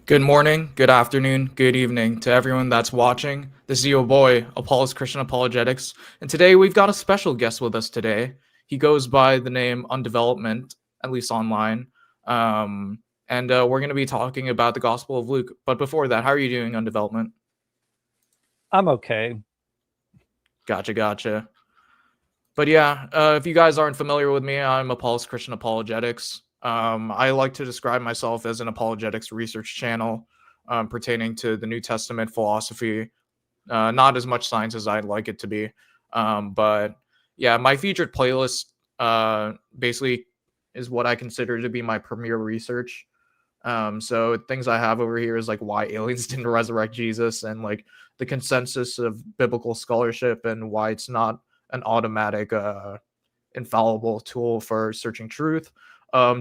Good morning, good afternoon, good evening to everyone that's watching. This is your boy, Apollos Christian Apologetics, and today we've got a special guest with us today. He goes by the name Undevelopment, at least online, and we're going to be talking about the Gospel of Luke. But before that, how are you doing, Undevelopment? I'm okay. Gotcha. But yeah, if you guys aren't familiar with me, I'm Apollos Christian Apologetics. I like to describe myself as an apologetics research channel pertaining to the New Testament philosophy. Not as much science as I'd like it to be. But yeah, my featured playlist basically is what I consider to be my premier research. So things I have over here is like why aliens didn't resurrect Jesus and like the consensus of biblical scholarship and why it's not an automatic infallible tool for searching truth.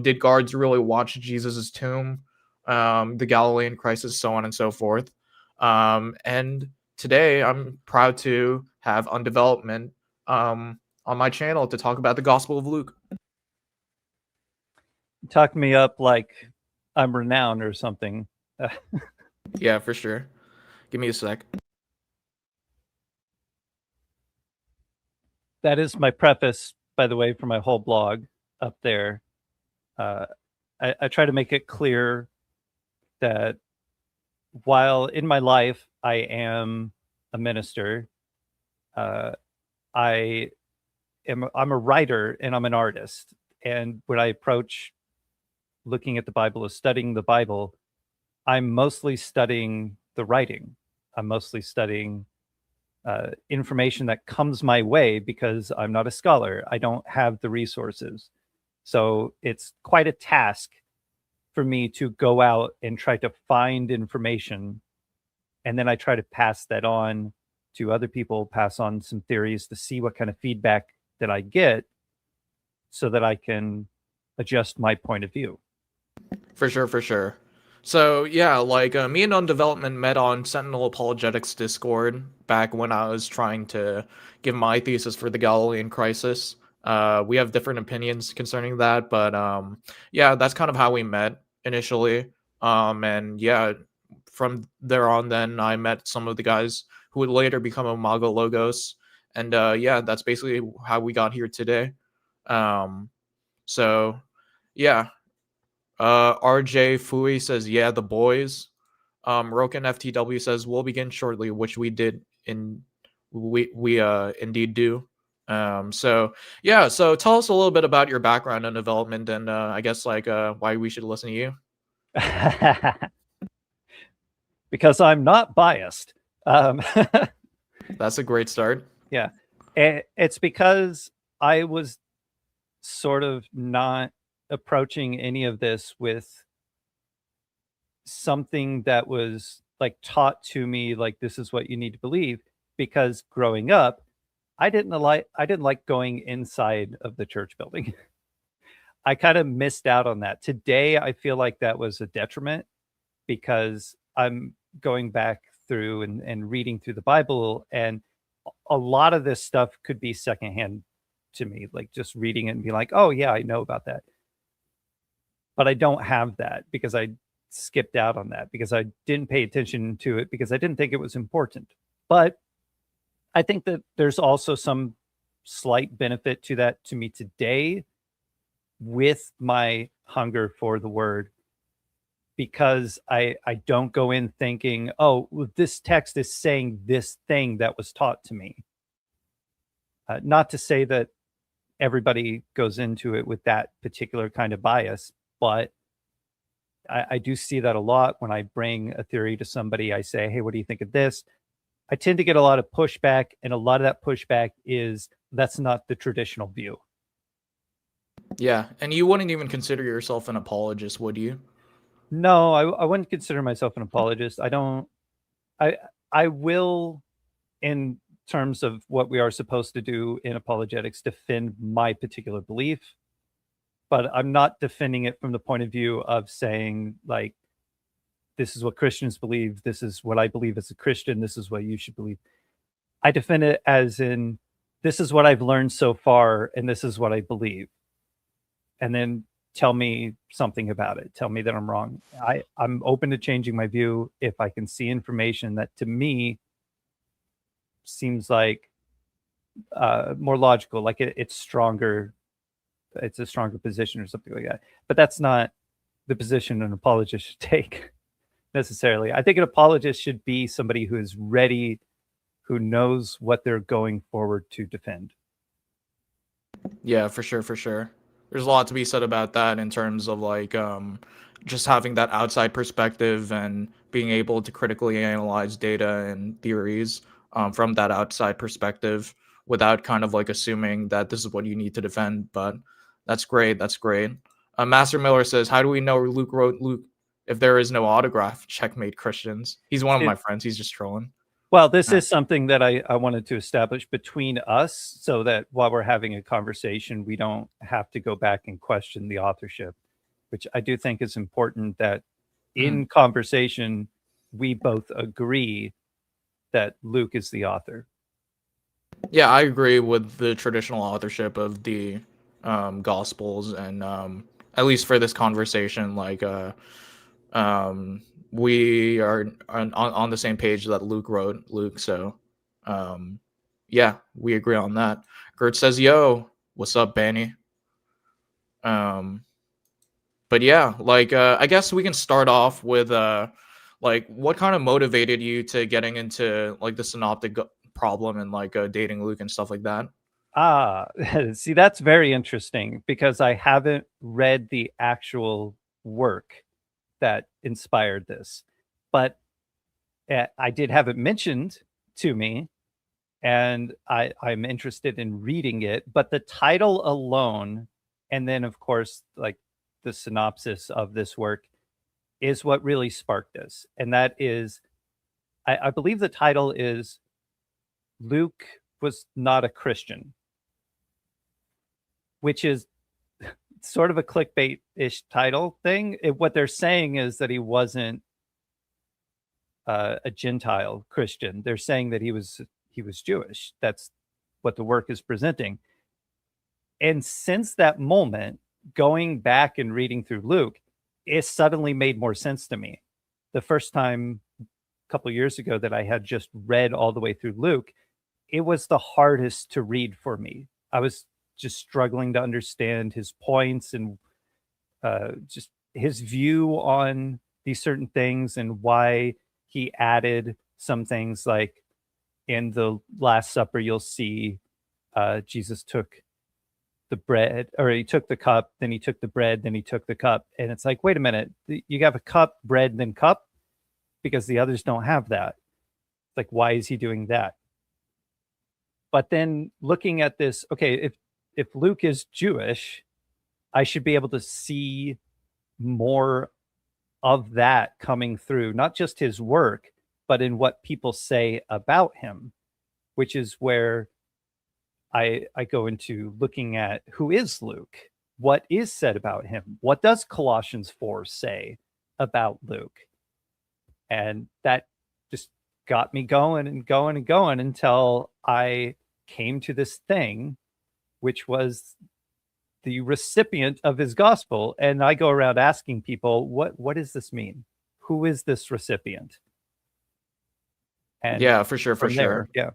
Did guards really watch Jesus's tomb? The Galilean crisis, so on and so forth. And today I'm proud to have Undevelopment on my channel to talk about the Gospel of Luke. Talk me up like I'm renowned or something. Yeah, for sure. Give me a sec. That is my preface, by the way, for my whole blog up there. I try to make it clear that while in my life I am a minister, I'm a writer and I'm an artist. And when I approach looking at the Bible or studying the Bible, I'm mostly studying the writing. I'm mostly studying information that comes my way because I'm not a scholar. I don't have the resources. So it's quite a task for me to go out and try to find information. And then I try to pass that on to other people, pass on some theories to see what kind of feedback that I get so that I can adjust my point of view. For sure. So yeah, like me and Undevelopment met on Sentinel Apologetics Discord back when I was trying to give my thesis for the Galilean crisis. We have different opinions concerning that, but yeah, that's kind of how we met initially. And yeah, from there on, then I met some of the guys who would later become Imago Logos, and yeah, that's basically how we got here today. Um, so yeah, RJ Fui says, yeah, the boys. Roken FTW says, we'll begin shortly, which we did we indeed do. So yeah, so tell us a little bit about your background and development and I guess like why we should listen to you. Because I'm not biased. Um, That's a great start. yeah. It's because I was sort of not approaching any of this with something that was like taught to me like this is what you need to believe, because growing up I didn't like going inside of the church building. I kind of missed out on that. Today I feel like that was a detriment because I'm going back through and reading through the Bible, and a lot of this stuff could be secondhand to me, like just reading it and be like, oh yeah, I know about that. But I don't have that because I skipped out on that because I didn't pay attention to it because I didn't think it was important. But I think that there's also some slight benefit to that to me today with my hunger for the word, because I don't go in thinking, oh, well, this text is saying this thing that was taught to me. Not to say that everybody goes into it with that particular kind of bias, but I do see that a lot when I bring a theory to somebody. I say, hey, what do you think of this? I tend to get a lot of pushback, and a lot of that pushback is that's not the traditional view. Yeah, and you wouldn't even consider yourself an apologist, would you? No, I wouldn't consider myself an apologist. I don't. I will, in terms of what we are supposed to do in apologetics, defend my particular belief, but I'm not defending it from the point of view of saying like, this is what Christians believe, this is what I believe as a Christian, this is what you should believe. I defend it as in, this is what I've learned so far, and this is what I believe. And then tell me something about it. Tell me that I'm wrong. I'm open to changing my view if I can see information that to me seems like more logical, like it's stronger. It's a stronger position or something like that. But that's not the position an apologist should take necessarily. I think an apologist should be somebody who is ready, who knows what they're going forward to defend. Yeah, for sure, for sure. There's a lot to be said about that in terms of like just having that outside perspective and being able to critically analyze data and theories from that outside perspective without kind of like assuming that this is what you need to defend. But that's great. That's great. Master Miller says, "How do we know Luke wrote Luke if there is no autograph?" Checkmate Christians. He's one of my friends. He's just trolling. Well, this is something that I wanted to establish between us so that while we're having a conversation, we don't have to go back and question the authorship, which I do think is important that in conversation, we both agree that Luke is the author. Yeah, I agree with the traditional authorship of the Gospels, and at least for this conversation, like we are on the same page that Luke wrote Luke. So yeah, we agree on that. Gert says, "Yo, what's up, Benny?" But yeah, like I guess we can start off with like what kind of motivated you to getting into like the synoptic problem and like dating Luke and stuff like that. See, that's very interesting because I haven't read the actual work that inspired this, but I did have it mentioned to me, and I'm interested in reading it. But the title alone, and then of course, like the synopsis of this work, is what really sparked this, and that is, I believe the title is Luke was not a Christian, which is sort of a clickbait-ish title thing. What they're saying is that he wasn't a Gentile Christian. They're saying that he was Jewish. That's what the work is presenting. And since that moment, going back and reading through Luke, it suddenly made more sense to me. The first time a couple years ago that I had just read all the way through Luke, it was the hardest to read for me. I was just struggling to understand his points and just his view on these certain things and why he added some things, like in the Last Supper, you'll see Jesus took the bread, or he took the cup, then he took the bread, then he took the cup. And it's like, wait a minute, you have a cup, bread, and then cup? Because the others don't have that. Like, why is he doing that? But then looking at this, okay, if Luke is Jewish, I should be able to see more of that coming through, not just his work, but in what people say about him, which is where I go into looking at who is Luke, what is said about him, what does Colossians 4 say about Luke? And that just got me going and going and going until I came to this thing, which was the recipient of his gospel. And I go around asking people, what does this mean? Who is this recipient? And yeah, for sure, for sure. Yeah.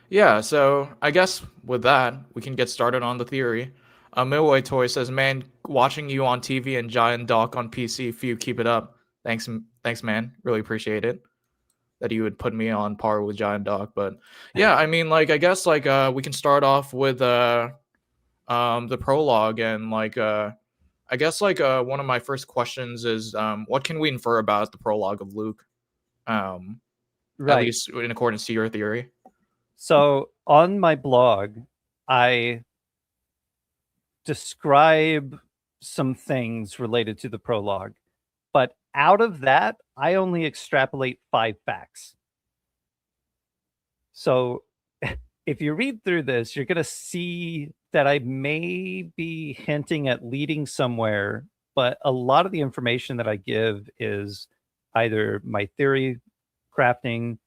Yeah, so I guess with that, we can get started on the theory. Milway Toy says, "Man, watching you on TV and Giant Doc on PC, if you keep it up. Thanks, man. Really appreciate it that you would put me on par with Giant Doc." But yeah, I mean, like, I guess like we can start off with the prologue, and like I guess like one of my first questions is what can we infer about the prologue of Luke? At least in accordance to your theory. So on my blog, I describe some things related to the prologue, but out of that, I only extrapolate 5 facts. So if you read through this, you're going to see that I may be hinting at leading somewhere, but a lot of the information that I give is either my theory crafting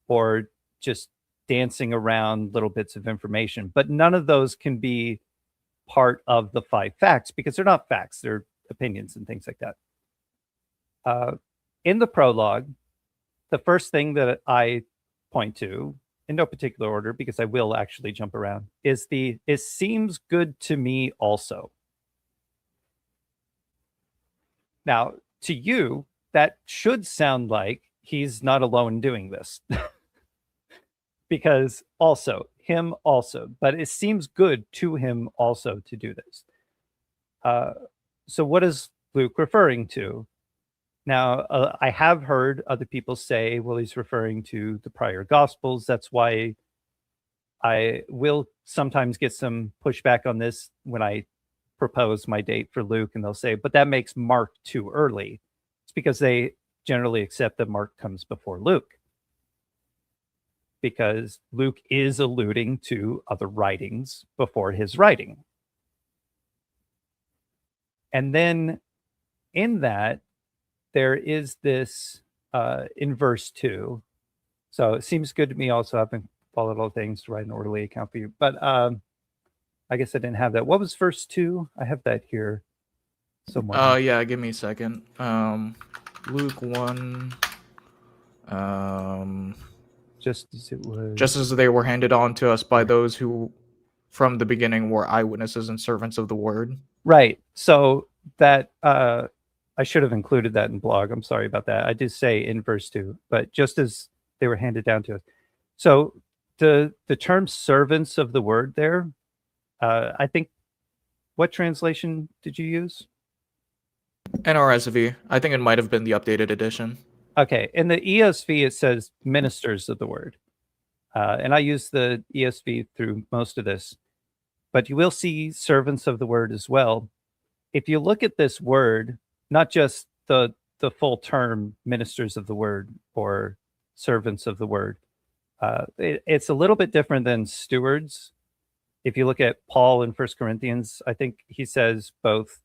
or just dancing around little bits of information, but none of those can be part of the 5 facts, because they're not facts, they're opinions and things like that. In the prologue, the first thing that I point to, in no particular order, because I will actually jump around, is it seems good to me also. Now, to you, that should sound like he's not alone doing this. Because also, him also, but it seems good to him also to do this. So what is Luke referring to? Now, I have heard other people say, well, he's referring to the prior Gospels. That's why I will sometimes get some pushback on this when I propose my date for Luke, and they'll say, but that makes Mark too early. It's because they generally accept that Mark comes before Luke, because Luke is alluding to other writings before his writing. And then in that, there is this in verse 2. So it seems good to me also. I've been following all things to write an orderly account for you. But I guess I didn't have that. What was verse 2? I have that here somewhere. Yeah, give me a second. Luke 1. Just as it was. Just as they were handed on to us by those who from the beginning were eyewitnesses and servants of the word. Right. So that I should have included that in blog. I'm sorry about that. I did say in verse 2, but just as they were handed down to us. So the term servants of the word there, I think, what translation did you use? NRSV. I think it might have been the updated edition. Okay. In the ESV, it says ministers of the word. And I use the ESV through most of this. But you will see servants of the word as well. If you look at this word, not just the full term ministers of the word or servants of the word, it's a little bit different than stewards. If you look at Paul in 1 Corinthians, I think he says both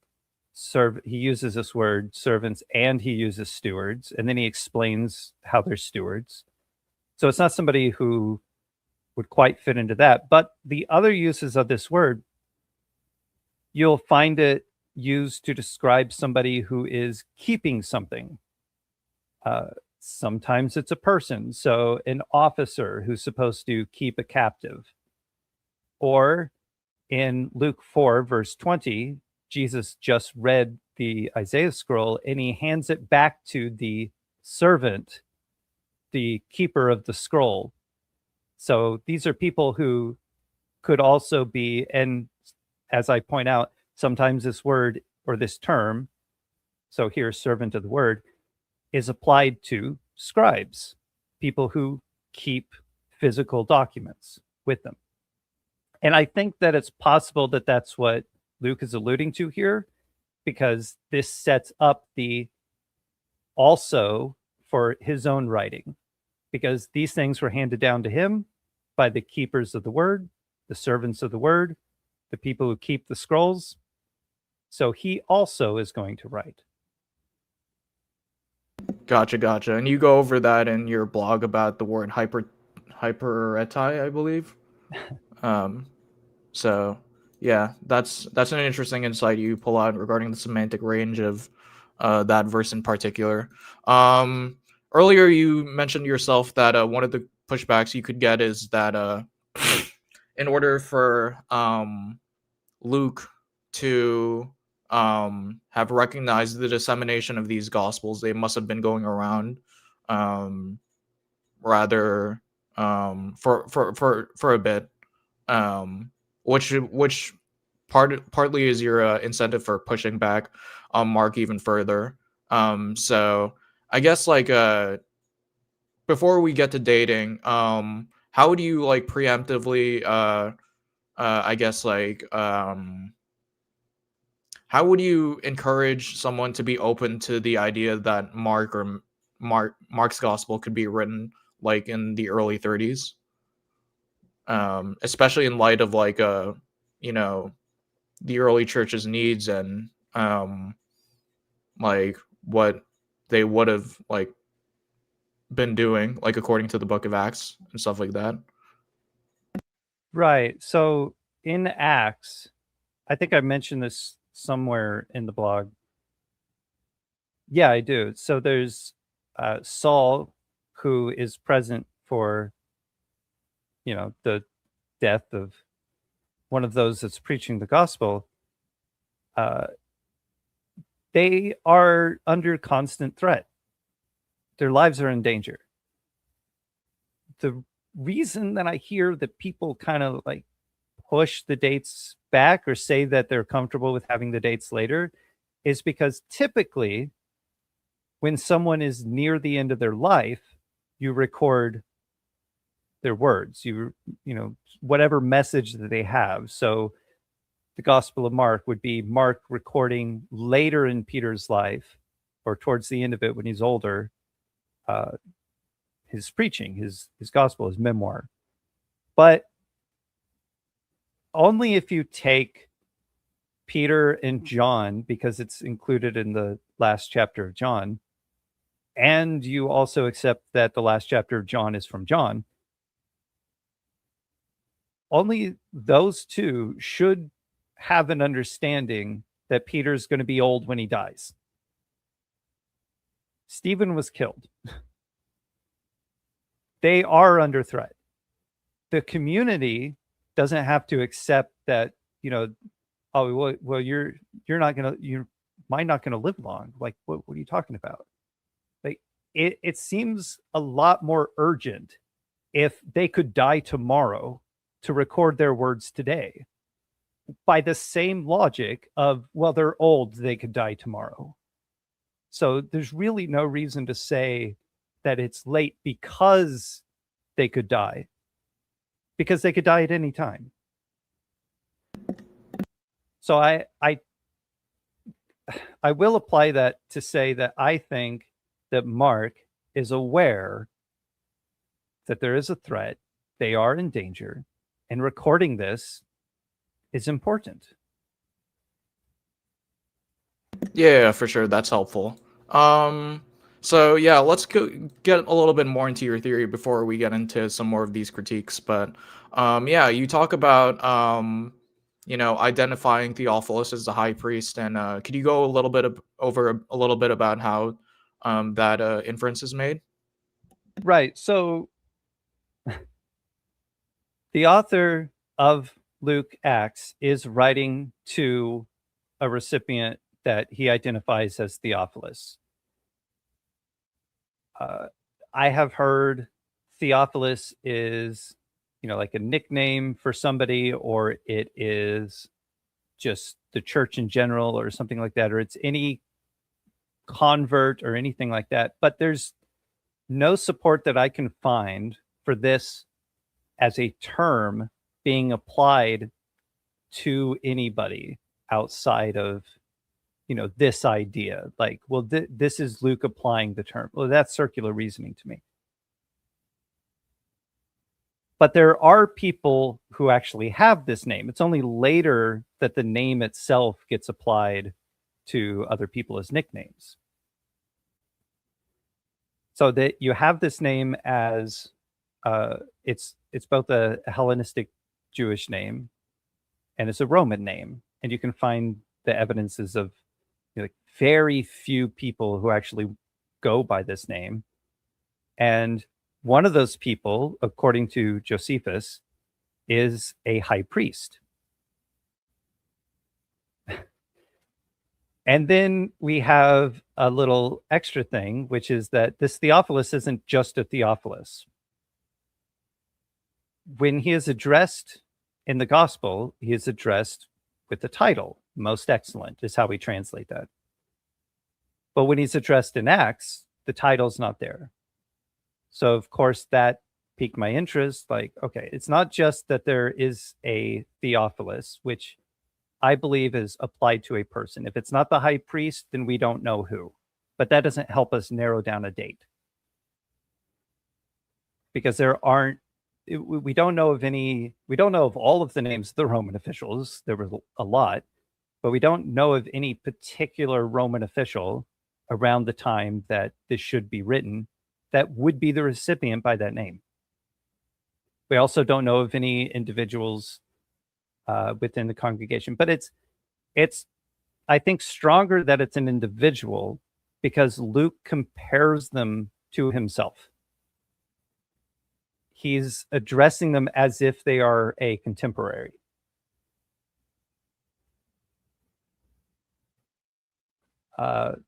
he uses this word servants and he uses stewards, and then he explains how they're stewards. So it's not somebody who would quite fit into that. But the other uses of this word, you'll find it used to describe somebody who is keeping something. Sometimes it's a person, so an officer who's supposed to keep a captive. Or in Luke 4, verse 20, Jesus just read the Isaiah scroll and he hands it back to the servant, the keeper of the scroll. So these are people who could also be, and as I point out, sometimes this word or this term, so here, servant of the word, is applied to scribes, people who keep physical documents with them. And I think that it's possible that that's what Luke is alluding to here, because this sets up the also for his own writing, because these things were handed down to him by the keepers of the word, the servants of the word, the people who keep the scrolls. So he also is going to write. Gotcha. And you go over that in your blog about the word hyperetai, I believe. So yeah, that's an interesting insight you pull out regarding the semantic range of that verse in particular. Earlier you mentioned yourself that one of the pushbacks you could get is that in order for Luke to have recognized the dissemination of these gospels, they must have been going around rather for a bit, which partly is your incentive for pushing back on Mark even further. So I guess before we get to dating, how would you preemptively I guess how would you encourage someone to be open to the idea that Mark's gospel could be written in the early 30s, especially in light of the early church's needs and what they would have been doing according to the book of Acts and stuff like that? Right. So in Acts, I think I mentioned this somewhere in the blog. Yeah, I do. So there's Saul, who is present for, the death of one of those that's preaching the gospel. They are under constant threat. Their lives are in danger. The reason that I hear that people kind of like push the dates back or say that they're comfortable with having the dates later is because typically when someone is near the end of their life, you record their words, whatever message that they have. So the Gospel of Mark would be Mark recording later in Peter's life or towards the end of it when he's older, his preaching, his gospel, his memoir. But only if you take Peter and John, because it's included in the last chapter of John, and you also accept that the last chapter of John is from John, only those two should have an understanding that Peter's going to be old when he dies. Stephen was killed. They are under threat. The community doesn't have to accept that, oh, well, you might not going to live long. Like, what are you talking about? Like, it seems a lot more urgent if they could die tomorrow to record their words today. By the same logic of, well, they're old, they could die tomorrow. So there's really no reason to say that it's late because they could die. Because they could die at any time. So I will apply that to say that I think that Mark is aware that there is a threat, they are in danger, and recording this is important. Yeah, for sure. That's helpful. So yeah, let's get a little bit more into your theory before we get into some more of these critiques. But yeah, you talk about identifying Theophilus as the high priest, and could you go a little bit over a little bit about how that inference is made? Right. So the author of Luke Acts is writing to a recipient that he identifies as Theophilus. I have heard Theophilus is, like a nickname for somebody, or it is just the church in general or something like that, or it's any convert or anything like that. But there's no support that I can find for this as a term being applied to anybody outside of this idea. Like, well, this is Luke applying the term. Well, that's circular reasoning to me. But there are people who actually have this name. It's only later that the name itself gets applied to other people as nicknames. So that you have this name as it's both a Hellenistic Jewish name and it's a Roman name, and you can find the evidences of very few people who actually go by this name. And one of those people, according to Josephus, is a high priest. And then we have a little extra thing, which is that this Theophilus isn't just a Theophilus. When he is addressed in the gospel, he is addressed with the title, Most Excellent, is how we translate that. But when he's addressed in Acts, the title's not there. So, of course, that piqued my interest. Like, okay, it's not just that there is a Theophilus, which I believe is applied to a person. If it's not the high priest, then we don't know who. But that doesn't help us narrow down a date. Because we don't know of all of the names of the Roman officials. There was a lot. But we don't know of any particular Roman official around the time that this should be written that would be the recipient by that name. We also don't know of any individuals within the congregation. But it's I think stronger that it's an individual, because Luke compares them to himself. He's addressing them as if they are a contemporary. And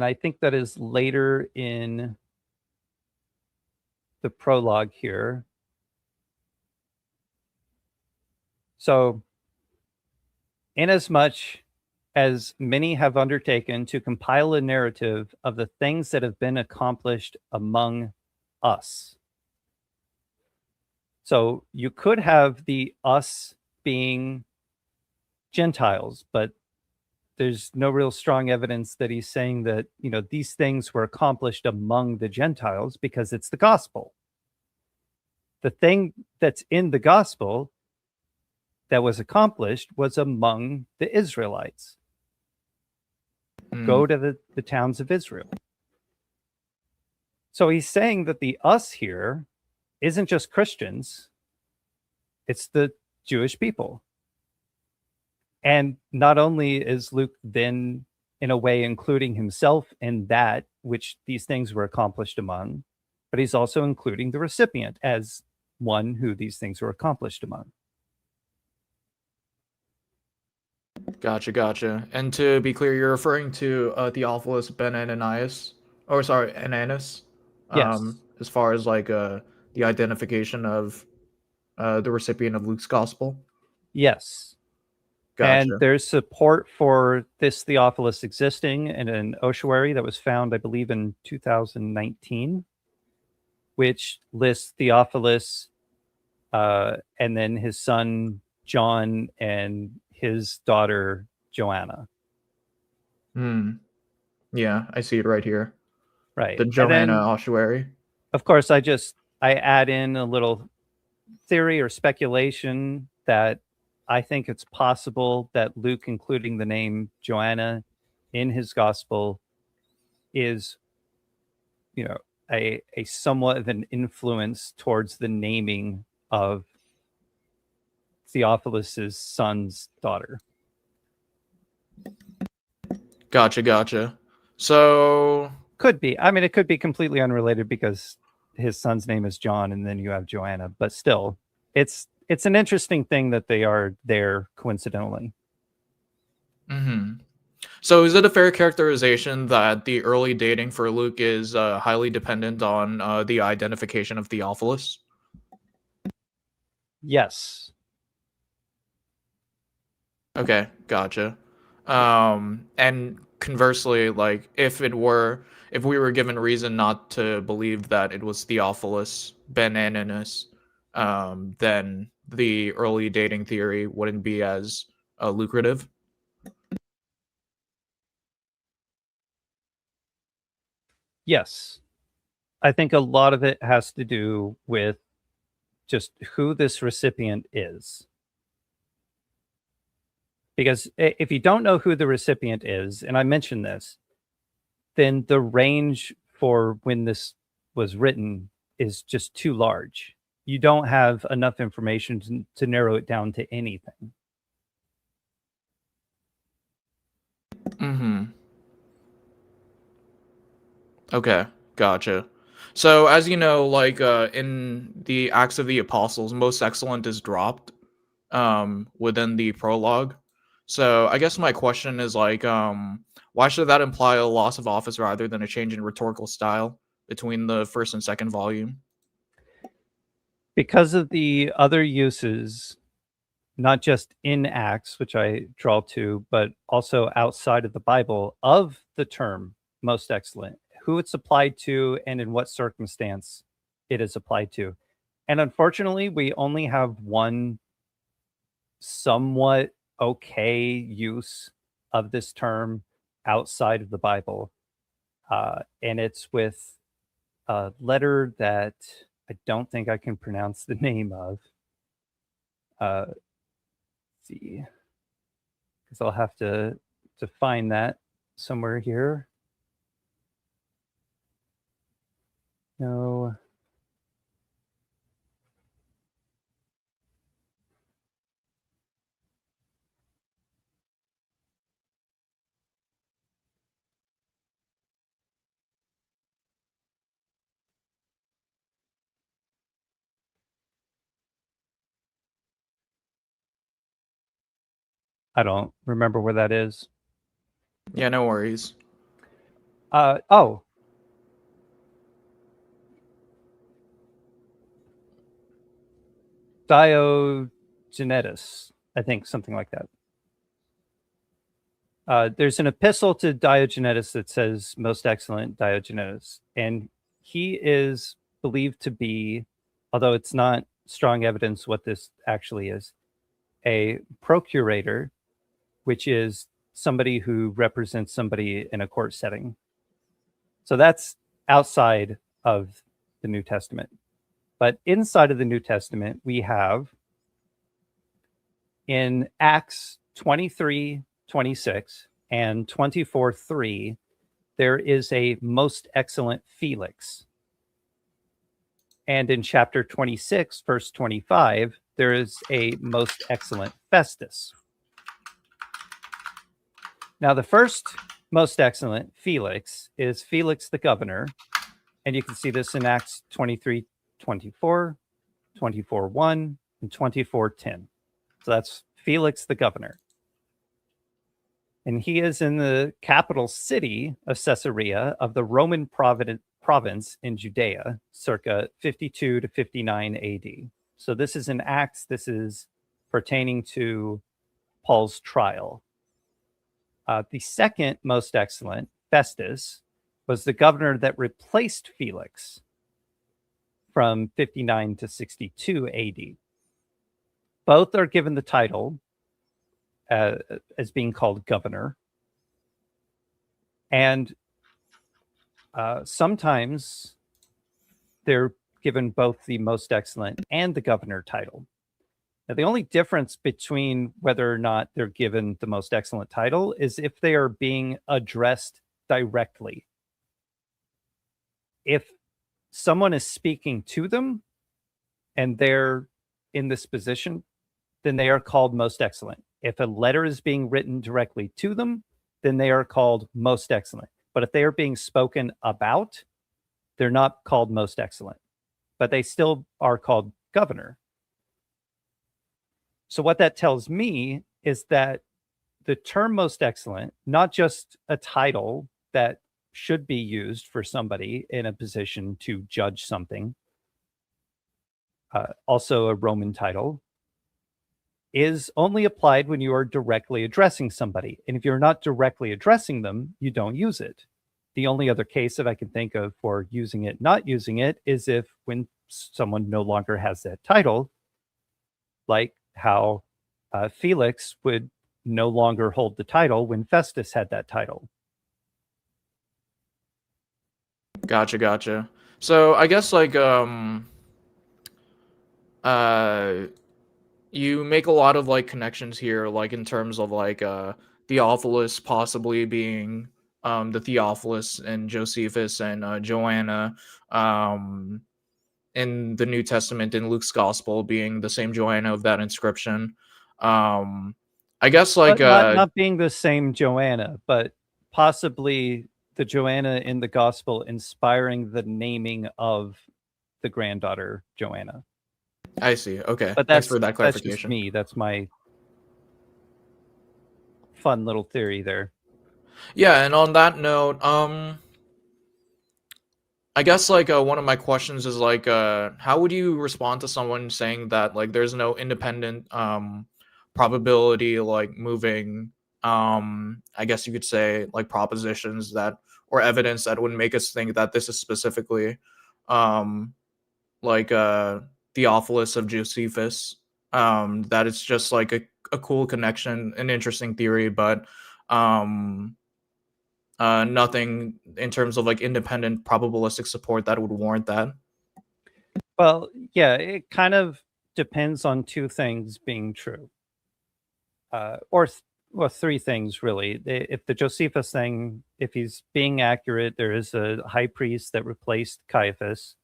I think that is later in the prologue here. So, inasmuch as many have undertaken to compile a narrative of the things that have been accomplished among us. So you could have the us being Gentiles, but there's no real strong evidence that he's saying that, these things were accomplished among the Gentiles, because it's the gospel. The thing that's in the gospel that was accomplished was among the Israelites. Go to the towns of Israel. So he's saying that the us here isn't just Christians, it's the Jewish people. And not only is Luke then, in a way, including himself in that which these things were accomplished among, but he's also including the recipient as one who these things were accomplished among. Gotcha. And to be clear, you're referring to Theophilus ben Ananias, or sorry, Ananus. Yes. As far as like the identification of the recipient of Luke's gospel. Yes. Gotcha. And there's support for this Theophilus existing in an ossuary that was found, I believe, in 2019, which lists Theophilus and then his son John and his daughter Joanna. Yeah, I see it right here. Right. The Joanna ossuary. Of course, I add in a little theory or speculation that I think it's possible that Luke, including the name Joanna in his gospel, is, a somewhat of an influence towards the naming of Theophilus's son's daughter. Gotcha. So could be. I mean, it could be completely unrelated because his son's name is John, and then you have Joanna. But still, it's an interesting thing that they are there coincidentally. So is it a fair characterization that the early dating for Luke is highly dependent on the identification of Theophilus? Yes. Okay, gotcha. And conversely, like if we were given reason not to believe that it was Theophilus ben Ananias, then the early dating theory wouldn't be as lucrative. Yes. I think a lot of it has to do with just who this recipient is. Because if you don't know who the recipient is, and I mentioned this, then the range for when this was written is just too large. You don't have enough information to narrow it down to anything. Okay, gotcha. So as you know, like in the Acts of the Apostles, most excellent is dropped within the prologue. So I guess my question is like, why should that imply a loss of office rather than a change in rhetorical style between the first and second volume? Because of the other uses, not just in Acts, which I draw to, but also outside of the Bible, of the term most excellent, who it's applied to, and in what circumstance it is applied to. And unfortunately, we only have one somewhat okay use of this term outside of the Bible. And it's with a letter that I don't think I can pronounce the name of. Let's see, because I'll have to find that somewhere here. No. I don't remember where that is. Yeah, no worries. Oh. Diogenetus, I think, something like that. There's an epistle to Diogenetus that says, most excellent Diogenetus. And he is believed to be, although it's not strong evidence what this actually is, a procurator, which is somebody who represents somebody in a court setting. So that's outside of the New Testament. But inside of the New Testament, we have in Acts 23:26 and 24:3, there is a most excellent Felix. And in chapter 26, verse 25, there is a most excellent Festus. Now, the first most excellent Felix is Felix the governor. And you can see this in Acts 23:24, 24:1, and 24:10. So that's Felix the governor. And he is in the capital city of Caesarea of the Roman province in Judea, circa 52 to 59 AD. So this is in Acts. This is pertaining to Paul's trial. The second most excellent, Festus, was the governor that replaced Felix from 59 to 62 AD. Both are given the title as being called governor. And sometimes they're given both the most excellent and the governor title. Now, the only difference between whether or not they're given the most excellent title is if they are being addressed directly. If someone is speaking to them and they're in this position, then they are called most excellent. If a letter is being written directly to them, then they are called most excellent. But if they are being spoken about, they're not called most excellent, but they still are called governor. So what that tells me is that the term most excellent, not just a title that should be used for somebody in a position to judge something, also a Roman title, is only applied when you are directly addressing somebody. And if you're not directly addressing them, you don't use it. The only other case that I can think of for using it, not using it, is if when someone no longer has that title, like how Felix would no longer hold the title when Festus had that title. Gotcha. So I guess like you make a lot of like connections here, like in terms of like Theophilus possibly being the Theophilus and Josephus and Joanna in the New Testament in Luke's Gospel being the same Joanna of that inscription. I guess like not being the same Joanna, but possibly the Joanna in the Gospel inspiring the naming of the granddaughter Joanna. I see. Okay. But Thanks for that clarification. That's just me. That's my fun little theory there. Yeah, and on that note, I guess like one of my questions is like how would you respond to someone saying that like there's no independent probability like moving I guess you could say like propositions that or evidence that would make us think that this is specifically like Theophilus of Josephus, that it's just like a cool connection, an interesting theory, but nothing in terms of like independent probabilistic support that would warrant that. Well, yeah, it kind of depends on two things being true, or three things really. If the Josephus thing, if he's being accurate, there is a high priest that replaced Caiaphas,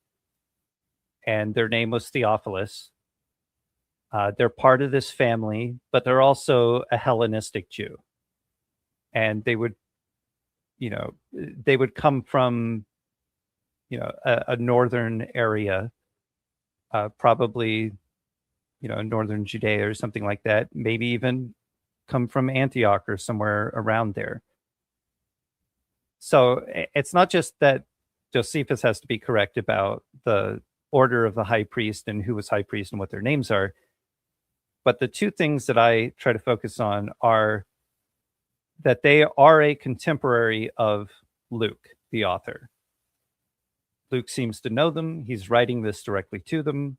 and their name was Theophilus. They're part of this family, but they're also a Hellenistic Jew, and they would come from, a northern area, probably, northern Judea or something like that, maybe even come from Antioch or somewhere around there. So it's not just that Josephus has to be correct about the order of the high priest and who was high priest and what their names are. But the two things that I try to focus on are that they are a contemporary of Luke, the author. Luke seems to know them. He's writing this directly to them.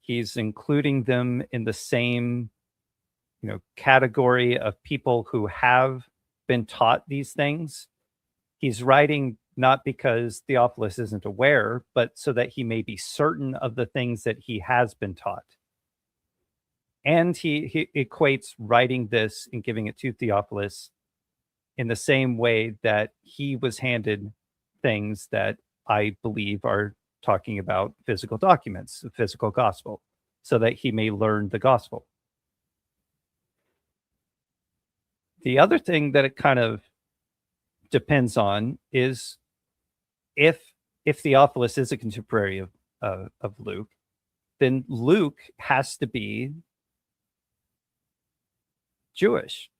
He's including them in the same, category of people who have been taught these things. He's writing not because Theophilus isn't aware, but so that he may be certain of the things that he has been taught. And he equates writing this and giving it to Theophilus in the same way that he was handed things that I believe are talking about physical documents, the physical gospel, so that he may learn the gospel. The other thing that it kind of depends on is if Theophilus is a contemporary of Luke, then Luke has to be Jewish.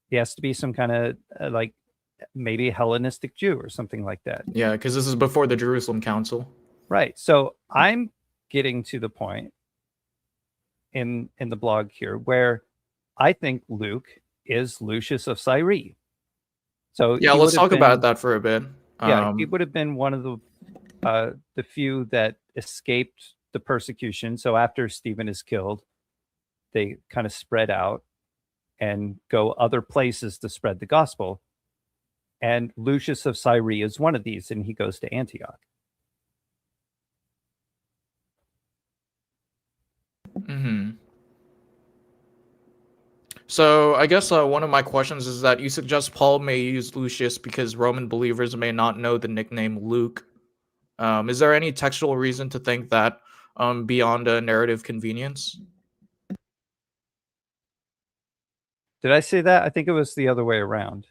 He has to be some kind of like maybe Hellenistic Jew or something like that. Yeah, because this is before the Jerusalem Council. Right. So I'm getting to the point in the blog here where I think Luke is Lucius of Cyrene. So yeah, let's talk about that for a bit. Yeah, he would have been one of the few that escaped the persecution. So after Stephen is killed, they kind of spread out and go other places to spread the gospel. And Lucius of Cyrene is one of these, and he goes to Antioch. Mm-hmm. So I guess one of my questions is that you suggest Paul may use Lucius because Roman believers may not know the nickname Luke. Is there any textual reason to think that beyond a narrative convenience? Did I say that? I think it was the other way around.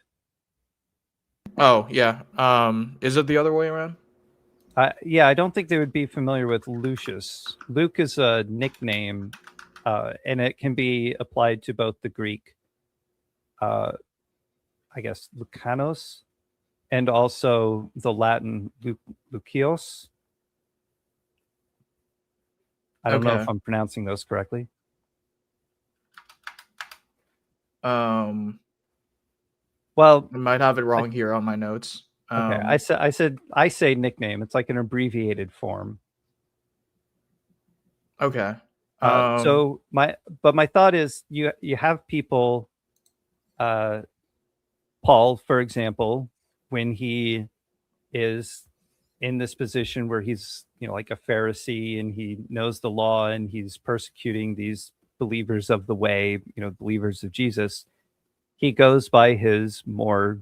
Oh, yeah. Is it the other way around? Yeah, I don't think they would be familiar with Lucius. Luke is a nickname, and it can be applied to both the Greek, I guess, Lucanos, and also the Latin Lucius. I don't know if I'm pronouncing those correctly. Well, I might have it wrong here on my notes. Okay, I say nickname. It's like an abbreviated form. Okay. So my thought is you have people, Paul, for example, when he is in this position where he's like a Pharisee and he knows the law and he's persecuting these believers of the way, believers of Jesus, he goes by his more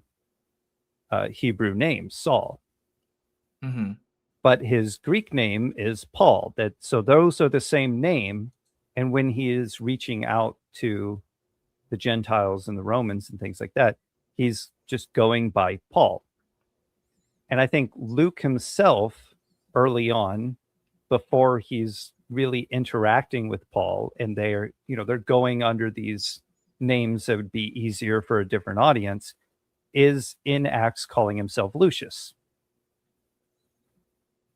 Hebrew name, Saul. Mm-hmm. But his Greek name is Paul. So those are the same name. And when he is reaching out to the Gentiles and the Romans and things like that, he's just going by Paul. And I think Luke himself, early on, before he's really interacting with Paul, and they're going under these names that would be easier for a different audience, is in Acts calling himself Lucius.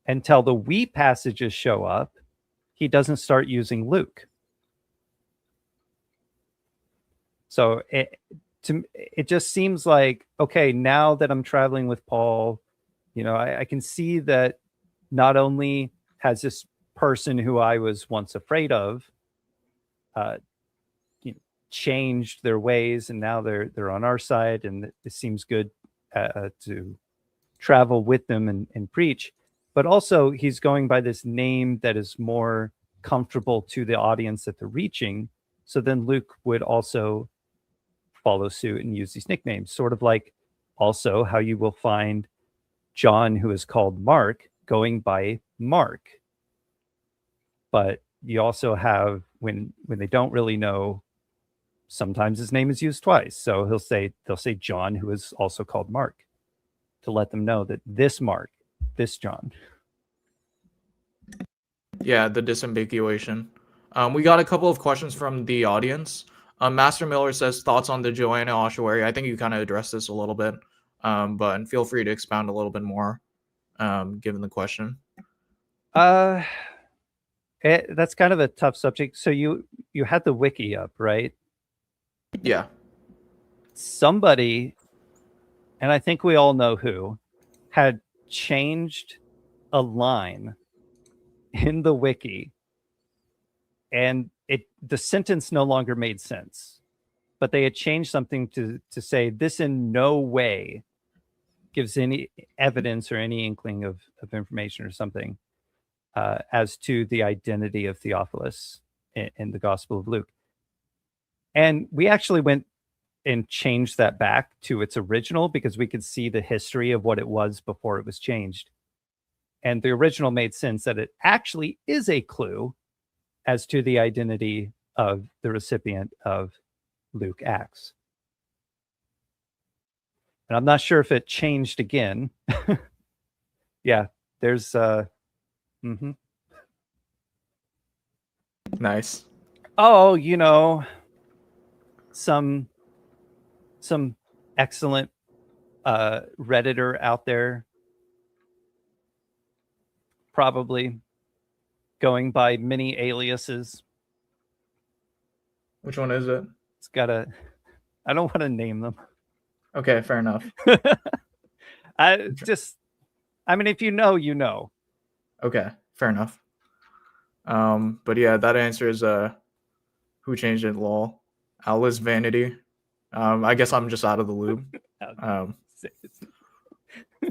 Until the we passages show up, he doesn't start using Luke. So it just seems like, okay, now that I'm traveling with Paul, I can see that not only has this person who I was once afraid of changed their ways, and now they're on our side, and it seems good to travel with them and preach. But also he's going by this name that is more comfortable to the audience that they're reaching. So then Luke would also follow suit and use these nicknames, sort of like also how you will find John, who is called Mark, going by Mark. But you also have, when they don't really know, sometimes his name is used twice. So they'll say John, who is also called Mark, to let them know that this Mark, this John. Yeah, the disambiguation. We got a couple of questions from the audience. Master Miller says thoughts on the Joanna ossuary. I think you kind of addressed this a little bit, but feel free to expound a little bit more, given the question. That's kind of a tough subject. So you had the wiki up, right? Yeah. Somebody, and I think we all know who, had changed a line in the wiki, and the sentence no longer made sense. But they had changed something to say this in no way gives any evidence or any inkling of information or something as to the identity of Theophilus in the Gospel of Luke. And we actually went and changed that back to its original because we could see the history of what it was before it was changed. And the original made sense that it actually is a clue as to the identity of the recipient of Luke Acts. And I'm not sure if it changed again. Yeah, there's Nice. Oh, some excellent Redditor out there, probably going by many aliases. Which one is it? It's got I don't want to name them. Okay, fair enough. I mean, if you know, you know. Okay, fair enough. But yeah, that answer is who changed it, lol. Alice Vanity. I guess I'm just out of the loop.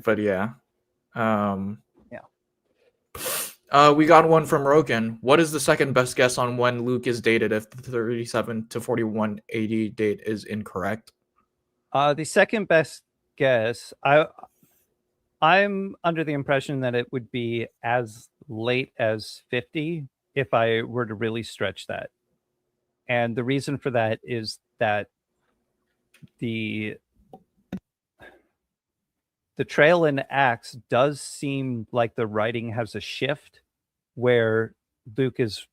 But yeah. We got one from Roken. What is the second best guess on when Luke is dated if the 37 to 41 AD date is incorrect? The second best guess, I'm under the impression that it would be as late as 50 if I were to really stretch that. And the reason for that is that the trail in Acts does seem like the writing has a shift where Luke is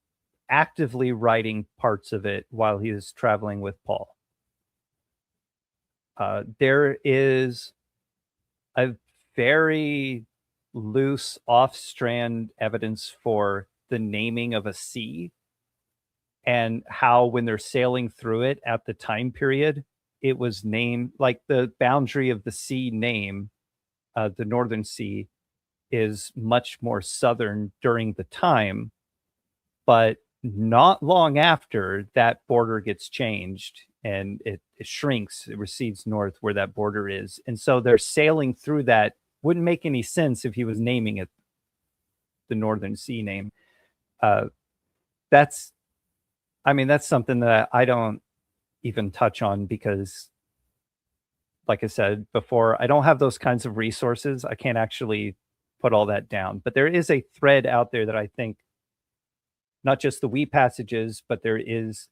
actively writing parts of it while he is traveling with Paul. There is a very loose off-strand evidence for the naming of a sea and how when they're sailing through it at the time period, it was named like the boundary of the sea name, the Northern Sea, is much more southern during the time, but not long after that border gets changed and it shrinks, it recedes north where that border is. And so they're sailing through that. Wouldn't make any sense if he was naming it the Northern Sea name. That's something that I don't even touch on because, like I said before, I don't have those kinds of resources. I can't actually put all that down. But there is a thread out there that I think, not just the wee passages, but there is,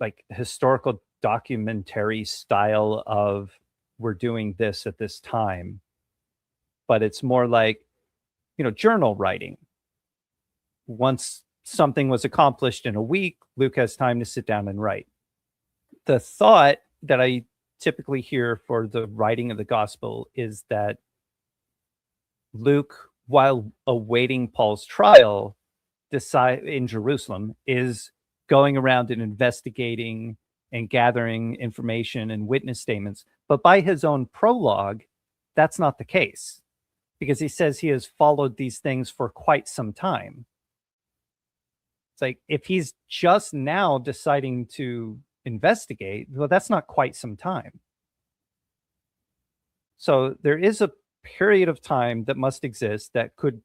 like historical documentary style of we're doing this at this time. But it's more like, journal writing. Once something was accomplished in a week, Luke has time to sit down and write. The thought that I typically hear for the writing of the gospel is that Luke, while awaiting Paul's trial in Jerusalem, is going around and investigating and gathering information and witness statements. But by his own prologue, that's not the case, because he says he has followed these things for quite some time. It's like, if he's just now deciding to investigate, well, that's not quite some time. So there is a period of time that must exist that could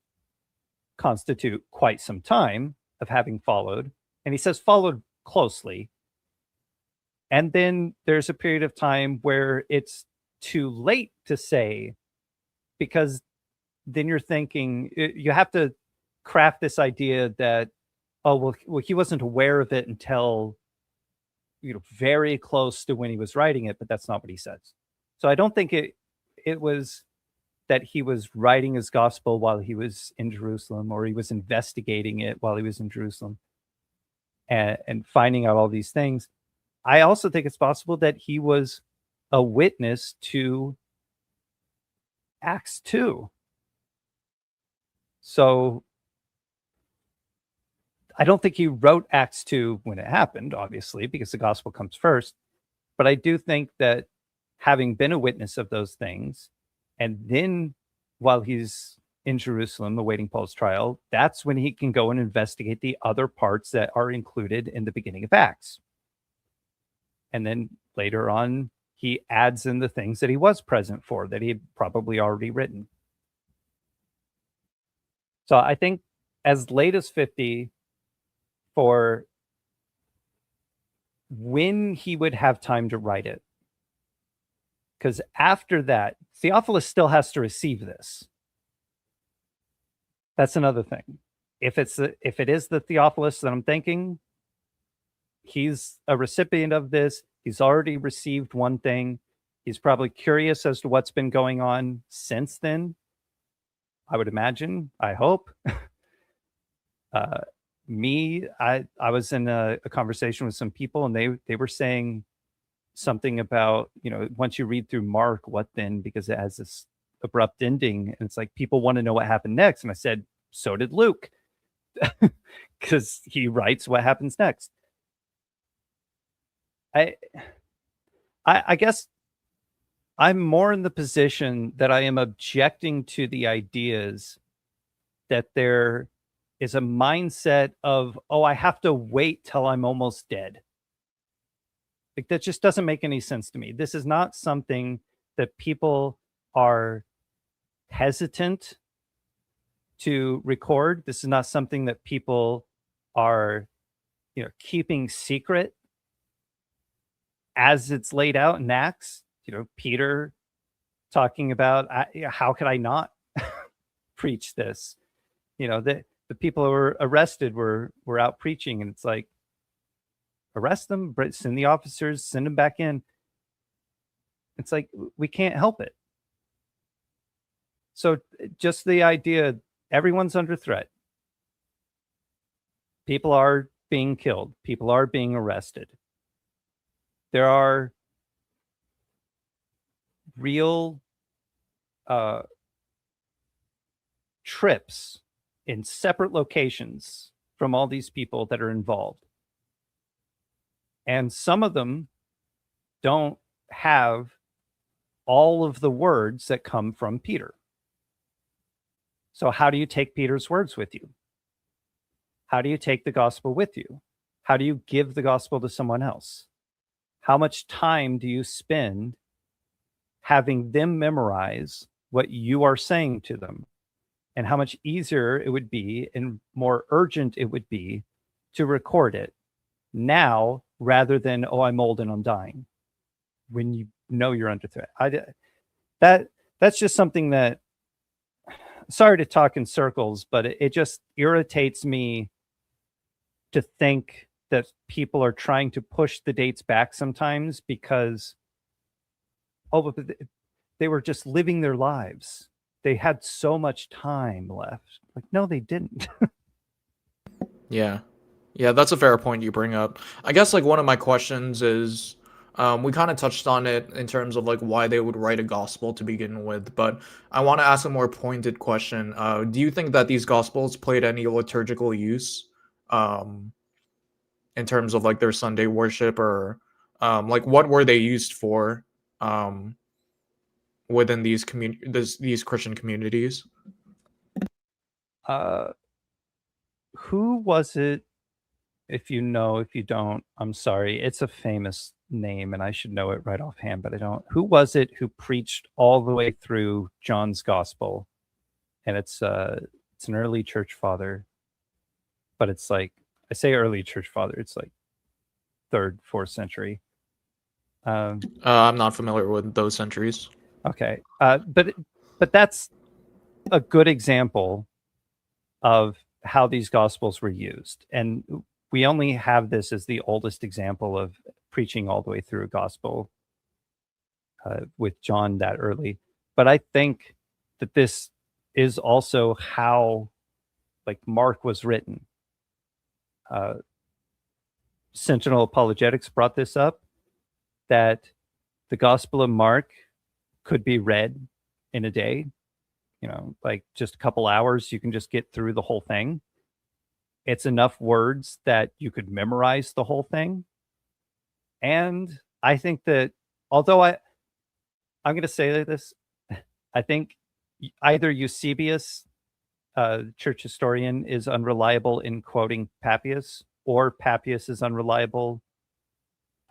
constitute quite some time of having followed. And he says followed closely. And then there's a period of time where it's too late to say, because then you're thinking, you have to craft this idea that, well, he wasn't aware of it until, very close to when he was writing it, but that's not what he says. So I don't think it was that he was writing his gospel while he was in Jerusalem, or he was investigating it while he was in Jerusalem. and finding out all these things. I also think it's possible that he was a witness to Acts 2. So I don't think he wrote Acts 2 when it happened, obviously, because the gospel comes first. But I do think that having been a witness of those things, and then while he's in Jerusalem awaiting Paul's trial, that's when he can go and investigate the other parts that are included in the beginning of Acts. And then later on, he adds in the things that he was present for, that he had probably already written. So I think as late as 50 for when he would have time to write it. Because after that, Theophilus still has to receive this. That's another thing. If it is the Theophilus that I'm thinking, he's a recipient of this. He's already received one thing. He's probably curious as to what's been going on since then. I would imagine. I hope. I was in a conversation with some people, and they were saying something about, once you read through Mark, what then? Because it has this abrupt ending, and it's like people want to know what happened next. And I said, so did Luke, because he writes what happens next. I guess I'm more in the position that I am objecting to the ideas that there is a mindset of, oh, I have to wait till I'm almost dead. Like, that just doesn't make any sense to me. This is not something that people are hesitant to record. This is not something that people are, keeping secret as it's laid out in Acts. Peter talking about, how could I not preach this? The people who were arrested were out preaching, and it's like, arrest them, send the officers, send them back in. It's like, we can't help it. So just the idea, everyone's under threat. People are being killed. People are being arrested. There are real trips in separate locations from all these people that are involved. And some of them don't have all of the words that come from Peter. So how do you take Peter's words with you? How do you take the gospel with you? How do you give the gospel to someone else? How much time do you spend having them memorize what you are saying to them? And how much easier it would be and more urgent it would be to record it now rather than, oh, I'm old and I'm dying, when you know you're under threat. That's just something that, sorry to talk in circles, but it just irritates me to think that people are trying to push the dates back sometimes because, but they were just living their lives. They had so much time left. Like, no, they didn't. Yeah, that's a fair point you bring up. I guess one of my questions is, we kind of touched on it in terms of why they would write a gospel to begin with, but I want to ask a more pointed question. Do you think that these gospels played any liturgical use, in terms of their Sunday worship, or what were they used for, within these these Christian communities? Who was it? If you know, if you don't, I'm sorry. It's a famous name and I should know it right offhand, but I don't. Who was it who preached all the way through John's gospel? And it's an early church father, but it's I say early church father, it's 3rd, 4th century. I'm not familiar with those centuries. Okay. But that's a good example of how these gospels were used. And we only have this as the oldest example of preaching all the way through a gospel with John that early. But I think that this is also how Mark was written. Sentinel Apologetics brought this up, that the Gospel of Mark could be read in a day, like just a couple hours, you can just get through the whole thing. It's enough words that you could memorize the whole thing. And I think that, although I'm going to say this, I think either Eusebius, church historian, is unreliable in quoting Papias, or Papias is unreliable.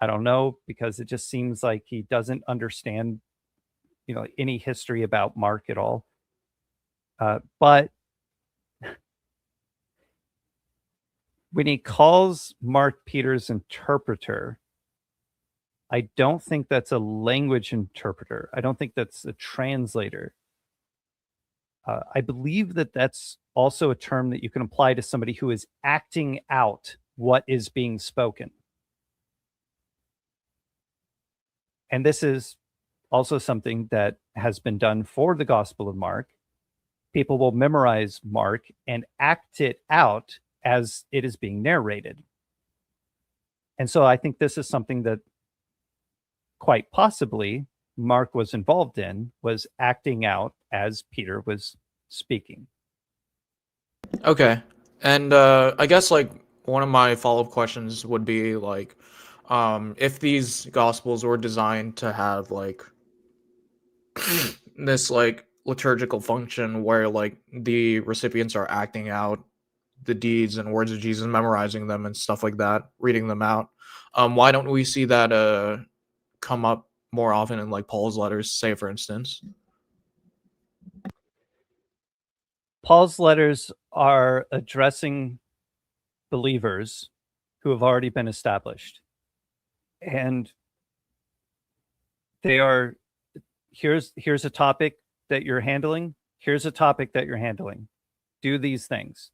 I don't know, because it just seems like he doesn't understand, any history about Mark at all. But when he calls Mark Peter's interpreter, I don't think that's a language interpreter. I don't think that's a translator. I believe that that's also a term that you can apply to somebody who is acting out what is being spoken. And this is also something that has been done for the Gospel of Mark. People will memorize Mark and act it out as it is being narrated. And so I think this is something that quite possibly Mark was involved in, was acting out as Peter was speaking. Okay. And I guess like one of my follow-up questions would be like, if these gospels were designed to have like this like liturgical function where like the recipients are acting out the deeds and words of Jesus, memorizing them and stuff like that, reading them out, why don't we see that come up more often in like Paul's letters, say for instance? Paul's letters are addressing believers who have already been established. And they are, here's a topic that you're handling. Here's a topic that you're handling. Do these things.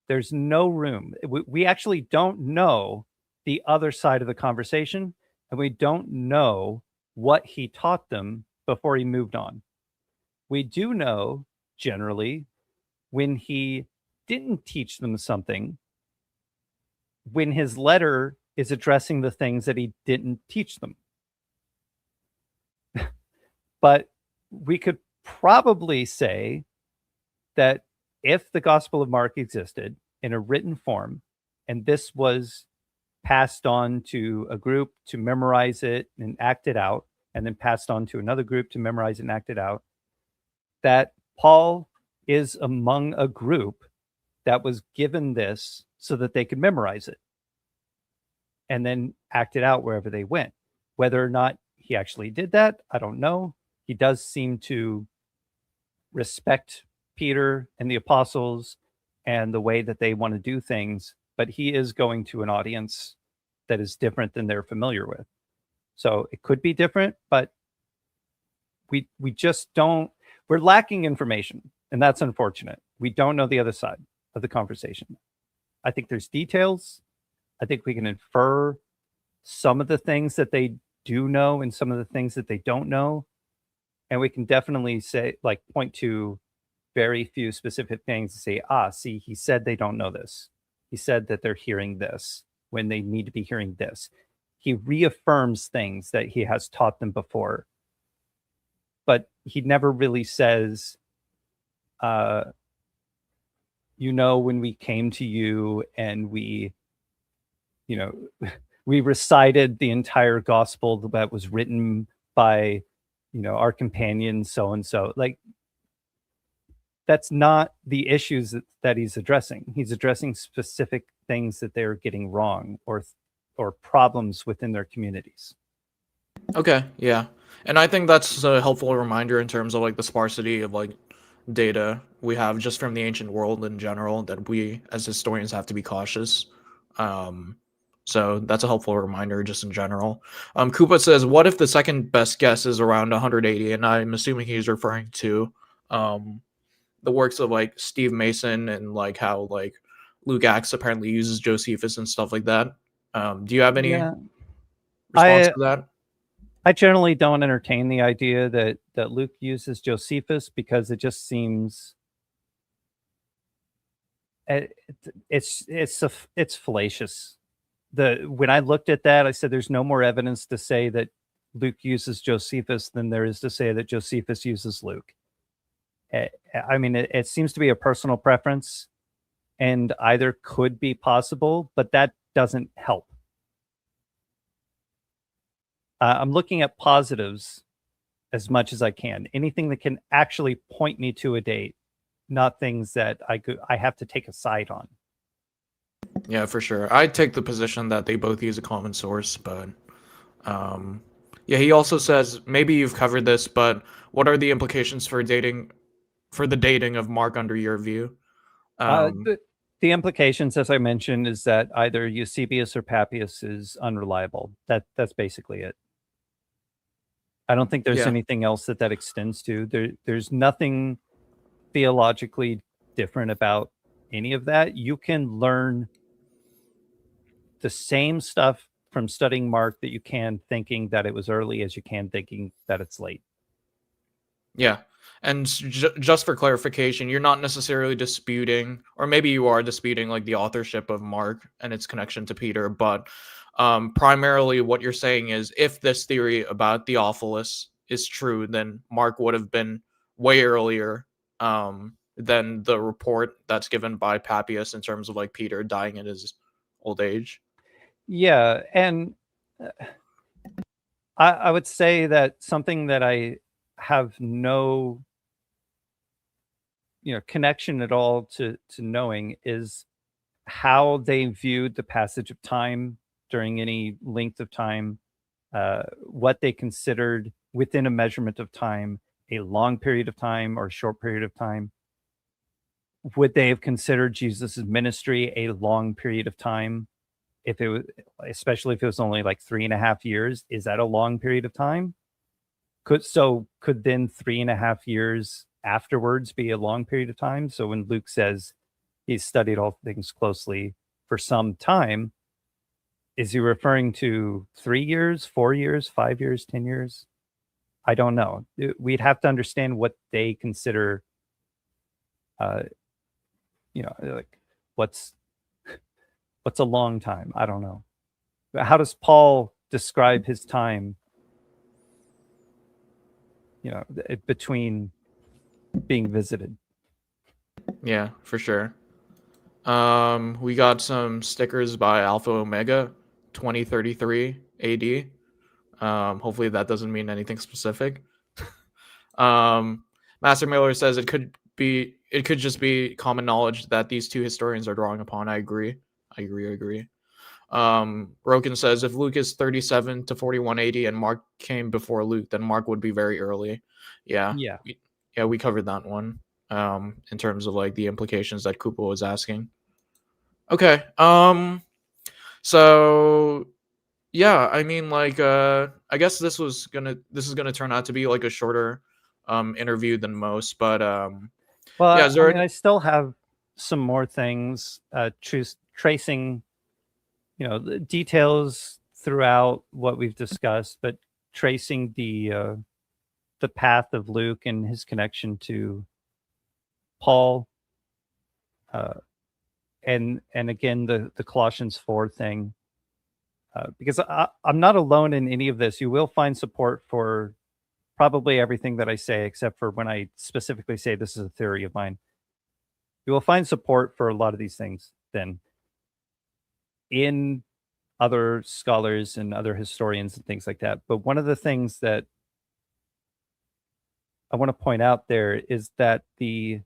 There's no room. We actually don't know the other side of the conversation, and we don't know what he taught them before he moved on. We do know, generally, when he didn't teach them something, when his letter is addressing the things that he didn't teach them. But we could probably say that if the Gospel of Mark existed in a written form, and this was passed on to a group to memorize it and act it out, and then passed on to another group to memorize it and act it out, that Paul is among a group that was given this so that they could memorize it and then act it out wherever they went. Whether or not he actually did that, I don't know. He does seem to respect Peter and the apostles and the way that they want to do things, but he is going to an audience that is different than they're familiar with. So it could be different, but we just don't, we're lacking information, and that's unfortunate. We don't know the other side of the conversation. I think there's details. I think we can infer some of the things that they do know and some of the things that they don't know. And we can definitely say, like, point to very few specific things and say, see, he said they don't know this. He said that they're hearing this when they need to be hearing this. He reaffirms things that he has taught them before. But he never really says, when we came to you and we recited the entire gospel that was written by, our companion so-and-so. Like, that's not the issues that he's addressing. He's addressing specific things that they're getting wrong or problems within their communities. Okay, yeah. And I think that's a helpful reminder in terms of like the sparsity of like data we have just from the ancient world in general, that we as historians have to be cautious. So that's a helpful reminder just in general. Koopa says, what if the second best guess is around 180? And I'm assuming he's referring to the works of like Steve Mason and like how like Luke Acts apparently uses Josephus and stuff like that. Do you have any response to that? I generally don't entertain the idea that Luke uses Josephus, because it just seems it's fallacious. when I looked at that, I said there's no more evidence to say that Luke uses Josephus than there is to say that Josephus uses Luke. I mean, it seems to be a personal preference, and either could be possible, but that doesn't help. I'm looking at positives as much as I can. Anything that can actually point me to a date, not things that I have to take a side on. Yeah, for sure. I take the position that they both use a common source, but yeah, he also says, maybe you've covered this, but what are the implications for the dating of Mark under your view? The implications, as I mentioned, is that either Eusebius or Papias is unreliable. That's basically it. I don't think there's Yeah. anything else that extends to. There's nothing theologically different about any of that. You can learn the same stuff from studying Mark that you can thinking that it was early as you can thinking that it's late. Yeah. And just for clarification, you're not necessarily disputing, or maybe you are disputing, like the authorship of Mark and its connection to Peter, but primarily what you're saying is if this theory about Theophilus is true, then Mark would have been way earlier than the report that's given by Papias in terms of like Peter dying in his old age. Yeah, and I would say that something that I have no connection at all to knowing is how they viewed the passage of time during any length of time, what they considered within a measurement of time, a long period of time or a short period of time. Would they have considered Jesus' ministry a long period of time? If it was, especially if it was only like 3.5 years, is that a long period of time? Could then 3.5 years afterwards be a long period of time? So when Luke says he's studied all things closely for some time, is he referring to 3 years, 4 years, 5 years, 10 years? I don't know. We'd have to understand what they consider, like what's a long time. I don't know. How does Paul describe his time, between being visited? Yeah, for sure. We got some stickers by Alpha Omega 2033 AD. Hopefully that doesn't mean anything specific. Master Miller says it could just be common knowledge that these two historians are drawing upon. I agree. Roken says if Luke is 37 to 4180 and Mark came before Luke, then Mark would be very early. Yeah. We covered that one. In terms of like the implications that Koopa was asking. Okay. So yeah, I mean like I guess this is gonna turn out to be like a shorter interview than most, but well, yeah, I mean, I still have some more things tracing the details throughout what we've discussed, but tracing the path of Luke and his connection to Paul, and again the Colossians 4 thing, because I'm not alone in any of this. You will find support for probably everything that I say, except for when I specifically say this is a theory of mine. You will find support for a lot of these things then in other scholars and other historians and things like that. But one of the things that I want to point out there is that the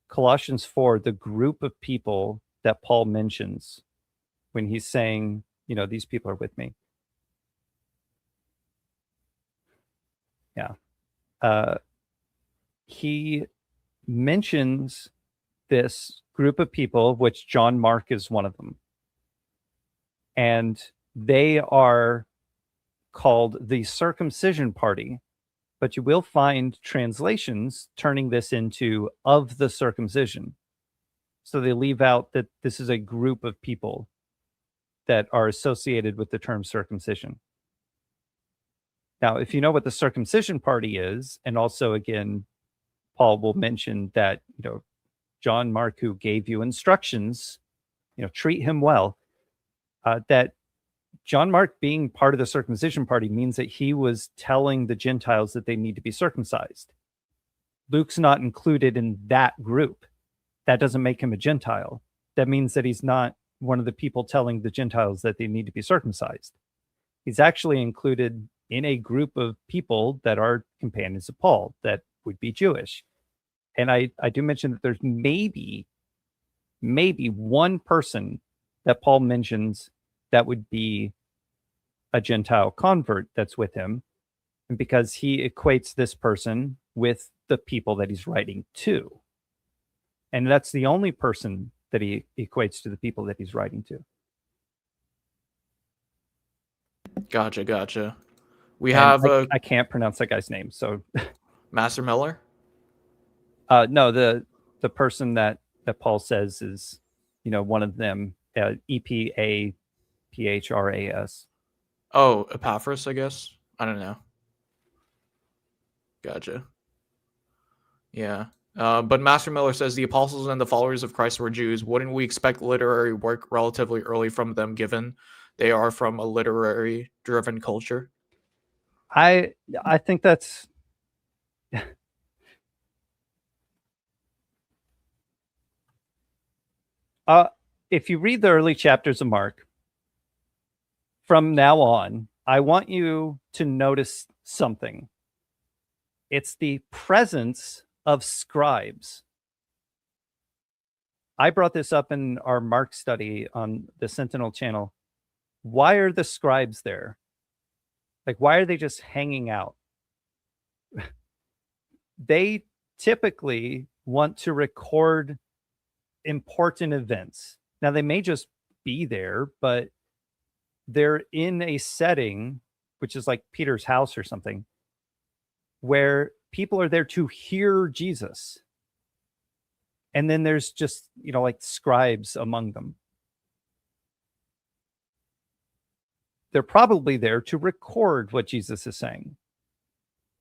Colossians 4, the group of people that Paul mentions when he's saying, these people are with me. Yeah. He mentions this group of people, which John Mark is one of them. And they are called the circumcision party. But you will find translations turning this into of the circumcision. So they leave out that this is a group of people that are associated with the term circumcision. Now, if you know what the circumcision party is, and also, again, Paul will mention that, John Mark, who gave you instructions, treat him well. that John Mark being part of the circumcision party means that he was telling the Gentiles that they need to be circumcised. Luke's not included in that group. That doesn't make him a Gentile. That means that he's not one of the people telling the Gentiles that they need to be circumcised. He's actually included in a group of people that are companions of Paul, that would be Jewish. And I do mention that there's maybe one person that Paul mentions that would be a Gentile convert that's with him, and because he equates this person with the people that he's writing to. And that's the only person that he equates to the people that he's writing to. Gotcha. We And have I can't pronounce that guy's name, so Master Miller. no, the person that Paul says is, one of them, Epaphras. Oh, Epaphras, I guess. I don't know. Gotcha. Yeah. But Master Miller says the apostles and the followers of Christ were Jews. Wouldn't we expect literary work relatively early from them, given they are from a literary-driven culture? I think that's if you read the early chapters of Mark, from now on, I want you to notice something. It's the presence of scribes. I brought this up in our Mark study on the Sentinel channel. Why are the scribes there? Like, why are they just hanging out? They typically want to record important events. Now, they may just be there, but they're in a setting, which is like Peter's house or something, where people are there to hear Jesus. And then there's just, like scribes among them. They're probably there to record what Jesus is saying.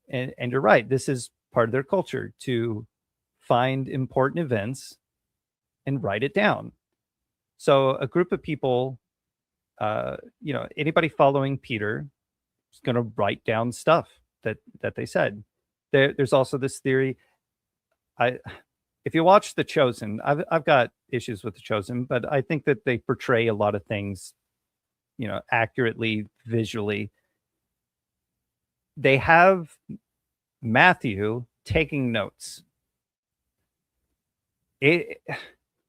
And you're right, this is part of their culture, to find important events and write it down. So a group of people, anybody following Peter is going to write down stuff that they said. There's also this theory. If you watch The Chosen, I've got issues with The Chosen, but I think that they portray a lot of things, accurately, visually. They have Matthew taking notes.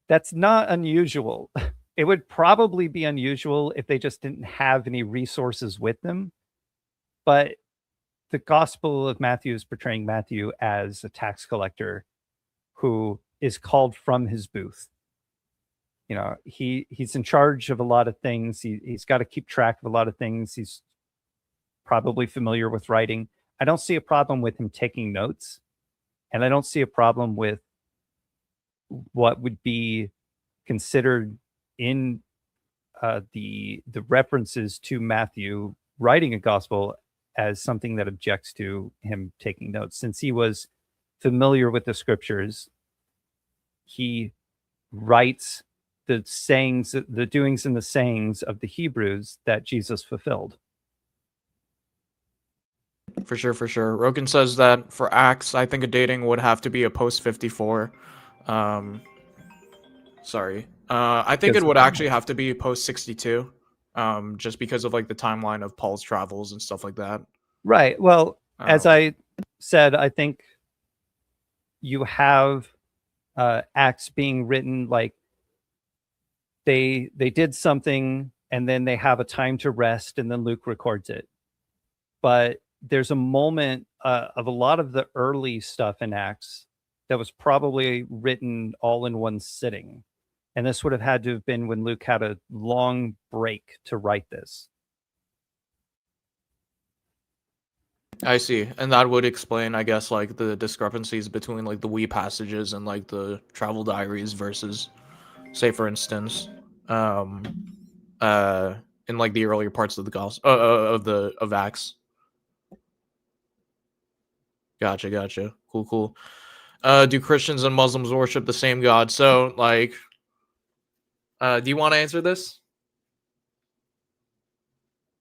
That's not unusual. It would probably be unusual if they just didn't have any resources with them. But the Gospel of Matthew is portraying Matthew as a tax collector who is called from his booth. He's in charge of a lot of things. He's got to keep track of a lot of things. He's probably familiar with writing. I don't see a problem with him taking notes, and I don't see a problem with what would be considered in the references to Matthew writing a gospel as something that objects to him taking notes. Since he was familiar with the scriptures, he writes the sayings, the doings and the sayings of the Hebrews that Jesus fulfilled. For sure. Rogan says that for Acts, I think a dating would have to be a post 54. I think it would actually have to be post 62, just because of like the timeline of Paul's travels and stuff like that. Right. Well, as I said, I think you have Acts being written like they did something and then they have a time to rest and then Luke records it. But there's a moment of a lot of the early stuff in Acts that was probably written all in one sitting. And this would have had to have been when Luke had a long break to write this. I see. And that would explain, I guess, like the discrepancies between like the wee passages and like the travel diaries versus, say, for instance, in like the earlier parts of the gospel of Acts. Gotcha. Cool. Do Christians and Muslims worship the same God? So, like, do you want to answer this?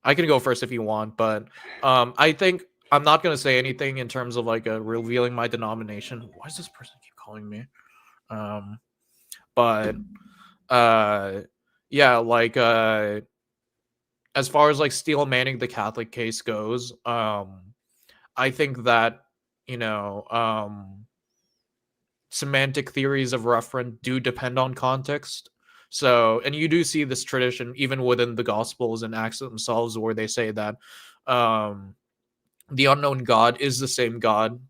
I can go first if you want, but I think I'm not gonna say anything in terms of like revealing my denomination. Why does this person keep calling me? But yeah, like as far as like Steele Manning the Catholic case goes, I think that you know semantic theories of reference do depend on context. So, and you do see this tradition even within the Gospels and Acts themselves, where they say that um, the unknown God is the same God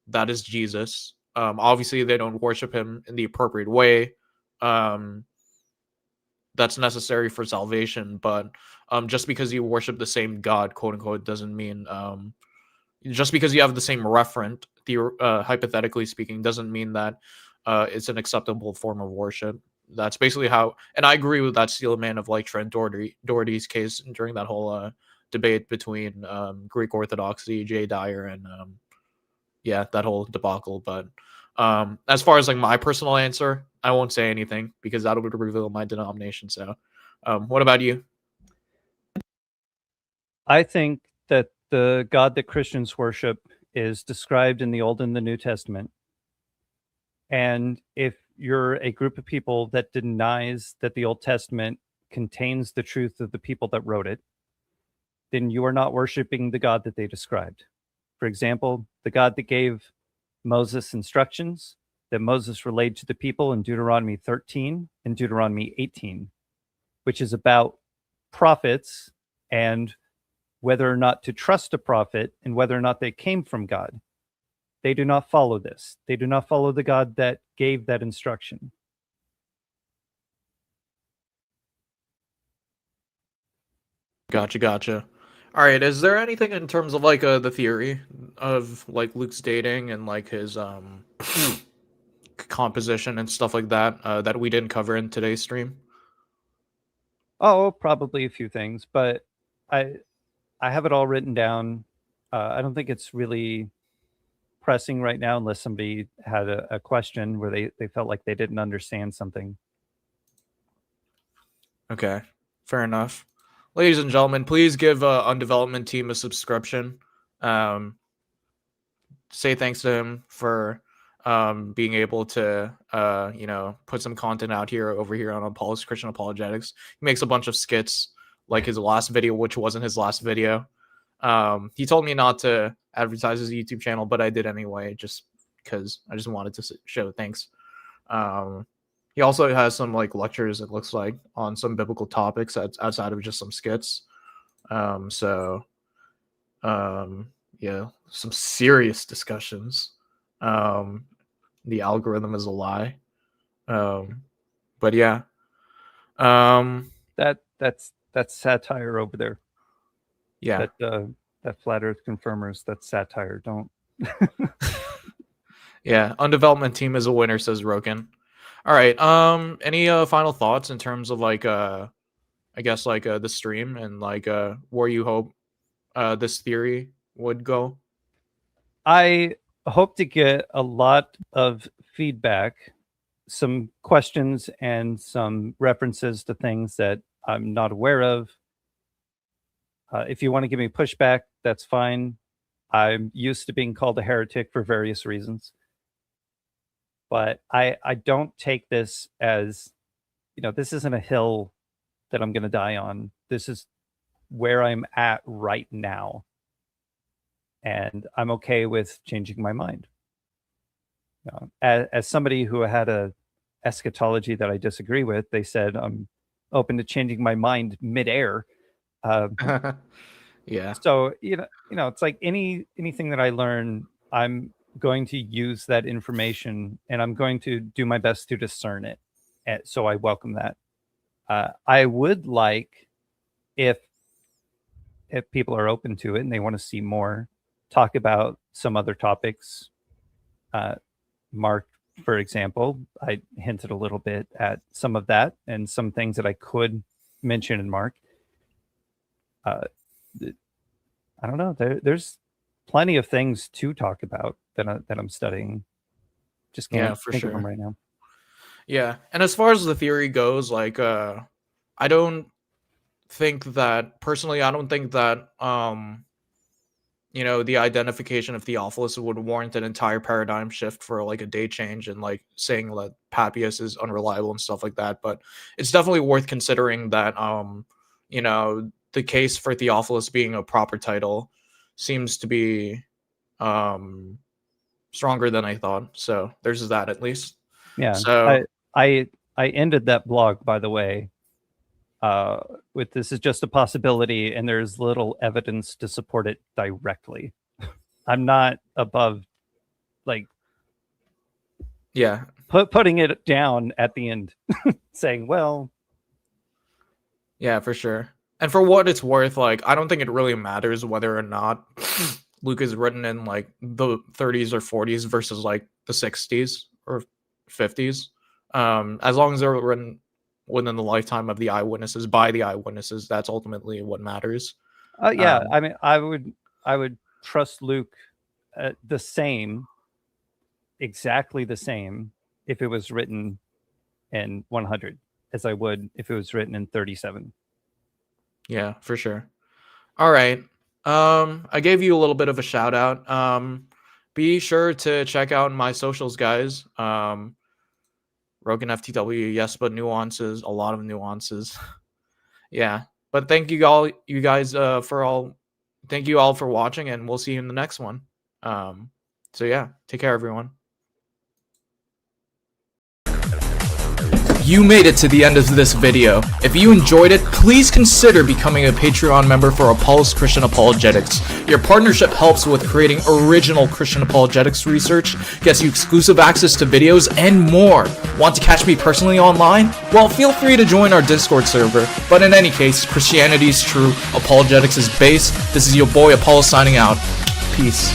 that is Jesus. Obviously, they don't worship him in the appropriate way. Um, that's necessary for salvation, but just because you worship the same God, quote unquote, doesn't mean just because you have the same referent, hypothetically speaking, doesn't mean that it's an acceptable form of worship. That's basically how, and I agree with that Steel Man of like Trent Doherty's case during that whole debate between Greek Orthodoxy, Jay Dyer, and yeah, that whole debacle. But as far as like my personal answer, I won't say anything because that would reveal my denomination. So, what about you? I think that the God that Christians worship is described in the Old and the New Testament. And if you're a group of people that denies that the Old Testament contains the truth of the people that wrote it, then you are not worshiping the God that they described. For example, the God that gave Moses instructions that Moses relayed to the people in Deuteronomy 13 and Deuteronomy 18, which is about prophets and whether or not to trust a prophet and whether or not they came from God. They do not follow this. They do not follow the God that gave that instruction. Gotcha. All right, is there anything in terms of like the theory of like Luke's dating and like his composition and stuff like that that we didn't cover in today's stream? Oh, probably a few things, but I I have it all written down. I don't think it's really pressing right now unless somebody had a question where they felt like they didn't understand something. Okay, fair enough. Ladies and gentlemen, please give Undevelopment Team a subscription. Um, say thanks to him for being able to put some content out here over here on Apollos Christian Apologetics. He makes a bunch of skits like his last video, which wasn't his last video. He told me not to advertise his YouTube channel, but I did anyway, just because I just wanted to show thanks. He also has some like lectures, it looks like, on some biblical topics outside of just some skits. So yeah, some serious discussions. The algorithm is a lie. But yeah. That's satire over there. Yeah. That flat Earth confirmers. That's satire. Don't. Yeah. Undevelopment Team is a winner, says Roken. All right. Any final thoughts in terms of like I guess like the stream and like where you hope this theory would go? I hope to get a lot of feedback, some questions, and some references to things that I'm not aware of. If you want to give me pushback, that's fine. I'm used to being called a heretic for various reasons. But I don't take this as, this isn't a hill that I'm going to die on. This is where I'm at right now. And I'm okay with changing my mind. As somebody who had a eschatology that I disagree with, they said I'm open to changing my mind midair. Yeah. So it's like anything that I learn, I'm going to use that information and I'm going to do my best to discern it. And so I welcome that. I would like if people are open to it and they want to see more, talk about some other topics. Mark, for example, I hinted a little bit at some of that and some things that I could mention in Mark. I don't know. There's plenty of things to talk about that I'm studying. Just can't think of them right now. Yeah, and as far as the theory goes, like I don't think that personally. I don't think that the identification of Theophilus would warrant an entire paradigm shift for like a day change and like saying that Papias is unreliable and stuff like that. But it's definitely worth considering that the case for Theophilus being a proper title seems to be stronger than I thought. So there's that at least. Yeah. So I ended that blog, by the way, with this is just a possibility and there's little evidence to support it directly. I'm not above like putting it down at the end saying, well, yeah, for sure. And for what it's worth, like I don't think it really matters whether or not Luke is written in like the 30s or 40s versus like the 60s or 50s. As long as they're written within the lifetime of the eyewitnesses by the eyewitnesses, that's ultimately what matters. I mean, I would trust Luke exactly the same if it was written in 100 as I would if it was written in 37. Yeah, for sure. All right. I gave you a little bit of a shout out. Be sure to check out my socials, guys. Rogan FTW, yes, but nuances, a lot of nuances. Yeah, but thank you all, you guys, thank you all for watching, and we'll see you in the next one. So yeah, take care, everyone. You made it to the end of this video. If you enjoyed it, please consider becoming a Patreon member for Apollos Christian Apologetics. Your partnership helps with creating original Christian apologetics research, gets you exclusive access to videos, and more. Want to catch me personally online? Well, feel free to join our Discord server. But in any case, Christianity is true, apologetics is base. This is your boy Apollo signing out. Peace.